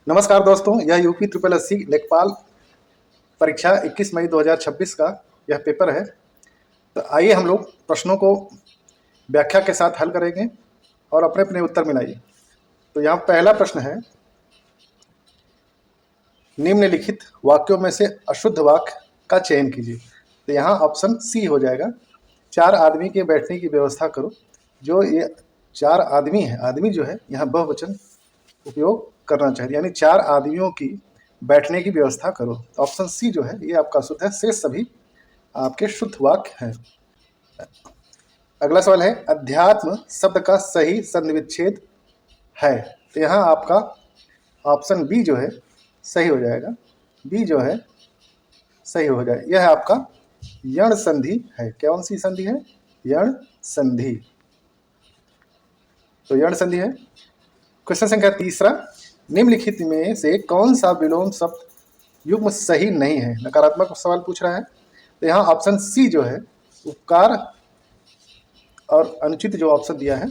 नमस्कार दोस्तों, यह यूपी ट्रिपल एससी लेखपाल परीक्षा 21 मई 2026 का यह पेपर है। तो आइए हम लोग प्रश्नों को व्याख्या के साथ हल करेंगे और अपने अपने उत्तर मिलाइए। तो यहाँ पहला प्रश्न है, निम्नलिखित वाक्यों में से अशुद्ध वाक्य का चयन कीजिए। तो यहाँ ऑप्शन सी हो जाएगा, 4 आदमी के बैठने की व्यवस्था करो। जो ये 4 आदमी है, आदमी जो है यहाँ बहुवचन उपयोग करना चाहिए, यानी 4 आदमियों की बैठने की व्यवस्था करो। ऑप्शन सी जो है ये आपका शुद्ध है, शेष सभी आपके शुद्ध वाक्य हैं। अगला सवाल है, अध्यात्म शब्द का सही संधिविच्छेद है। तो यहाँ आपका ऑप्शन बी जो है सही हो जाएगा। बी जो है सही हो जाए, यह आपका यण संधि है। कौन सी संधि है? यण संधि। तो यण संधि है। क्वेश्चन संख्या तीसरा, निम्नलिखित में से कौन सा विलोम शब्द युग्म सही नहीं है? नकारात्मक सवाल पूछ रहा है। तो यहाँ ऑप्शन सी जो है, उपकार और अनुचित जो ऑप्शन दिया है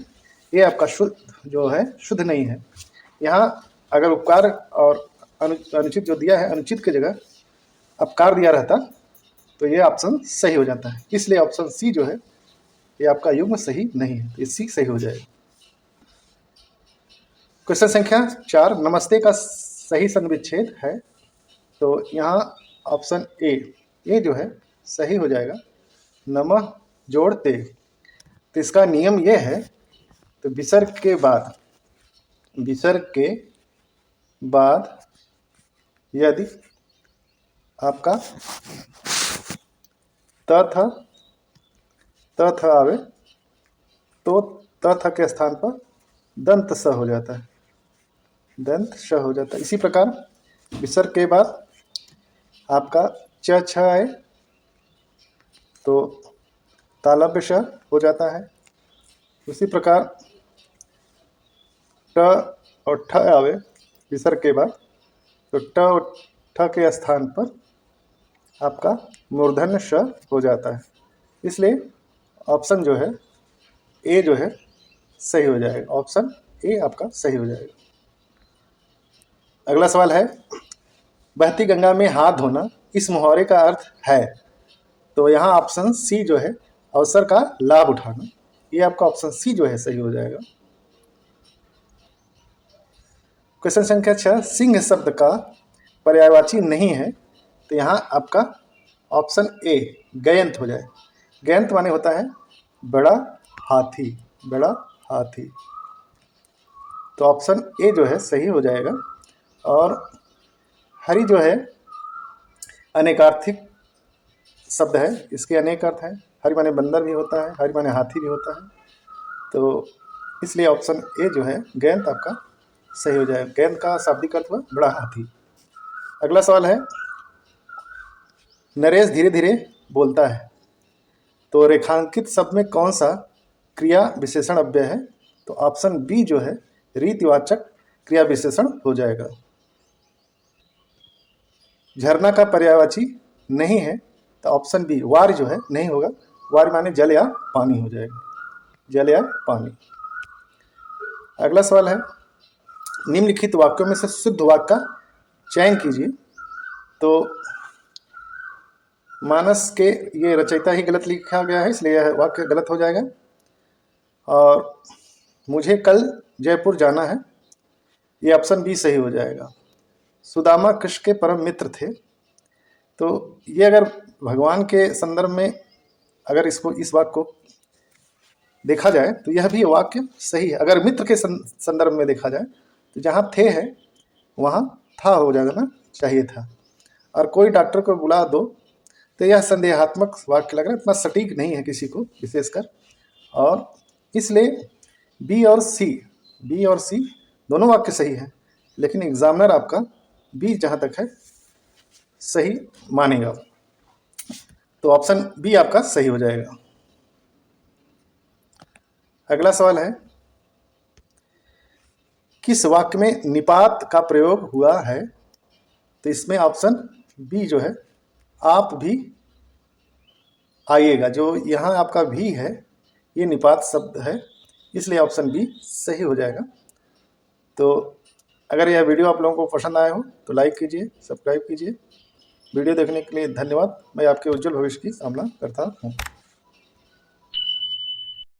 ये आपका शुद्ध जो है शुद्ध नहीं है। यहाँ अगर उपकार और अनुचित जो दिया है, अनुचित की जगह अपकार दिया रहता तो ये ऑप्शन सही हो जाता है। इसलिए ऑप्शन सी जो है ये आपका युग्म सही नहीं है, तो सी सही हो जाएगा। क्वेश्चन संख्या 4, नमस्ते का सही संविच्छेद है। तो यहाँ ऑप्शन ए जो है सही हो जाएगा, नमः जोड़ ते। तो इसका नियम ये है, तो विसर्ग के बाद यदि आपका त थ आवे तो त थ के स्थान पर दंत स हो जाता है, दंत श हो जाता है। इसी प्रकार विसर्ग के बाद आपका च छ आए तो तालव्य श हो जाता है। उसी प्रकार ट और ठ आवे विसर्ग के बाद तो ट और ठ के स्थान पर आपका मूर्धन्य श हो जाता है। इसलिए ऑप्शन जो है ए जो है सही हो जाएगा। ऑप्शन ए आपका सही हो जाएगा। अगला सवाल है, बहती गंगा में हाथ धोना इस मुहावरे का अर्थ है। तो यहाँ ऑप्शन सी जो है, अवसर का लाभ उठाना, ये आपका ऑप्शन सी जो है सही हो जाएगा। क्वेश्चन संख्या 6, सिंह शब्द का पर्यायवाची नहीं है। तो यहाँ आपका ऑप्शन ए गयंत हो जाए। गयंत माने होता है बड़ा हाथी, बड़ा हाथी। तो ऑप्शन ए जो है सही हो जाएगा। और हरि जो है अनेकार्थिक शब्द है, इसके अनेक अर्थ हैं। हरि माने बंदर भी होता है, हरि माने हाथी भी होता है। तो इसलिए ऑप्शन ए जो है गयंत आपका सही हो जाएगा। गयंत का शाब्दिक अर्थ हुआ बड़ा हाथी। अगला सवाल है, नरेश धीरे धीरे बोलता है। तो रेखांकित शब्द में कौन सा क्रिया विशेषण अव्यय है? तो ऑप्शन बी जो है रीतिवाचक क्रिया विशेषण हो जाएगा। झरना का पर्यायवाची नहीं है। तो ऑप्शन बी वार जो है नहीं होगा। वार माने जल या पानी हो जाएगा, जल या पानी। अगला सवाल है, निम्नलिखित वाक्यों में से शुद्ध वाक्य का चयन कीजिए। तो मानस के ये रचयिता ही गलत लिखा गया है, इसलिए यह वाक्य गलत हो जाएगा। और मुझे कल जयपुर जाना है, ये ऑप्शन बी सही हो जाएगा। सुदामा कृष्ण के परम मित्र थे। तो ये अगर भगवान के संदर्भ में अगर इस वाक्य को देखा जाए तो यह भी वाक्य सही है। अगर मित्र के संदर्भ में देखा जाए तो जहाँ थे है वहाँ था हो जाना चाहिए था। और कोई डॉक्टर को बुला दो, तो यह संदेहात्मक वाक्य लग रहा है, इतना सटीक नहीं है किसी को विशेषकर। और इसलिए बी और सी दोनों वाक्य सही है, लेकिन एग्जामिनर आपका बी जहाँ तक है सही मानेगा। तो ऑप्शन बी आपका सही हो जाएगा। अगला सवाल है, किस वाक्य में निपात का प्रयोग हुआ है? तो इसमें ऑप्शन बी जो है आप भी आइएगा। जो यहाँ आपका भी है ये निपात शब्द है, इसलिए ऑप्शन बी सही हो जाएगा। तो अगर यह वीडियो आप लोगों को पसंद आया हो तो लाइक कीजिए, सब्सक्राइब कीजिए। वीडियो देखने के लिए धन्यवाद। मैं आपके उज्जवल भविष्य की कामना करता हूँ।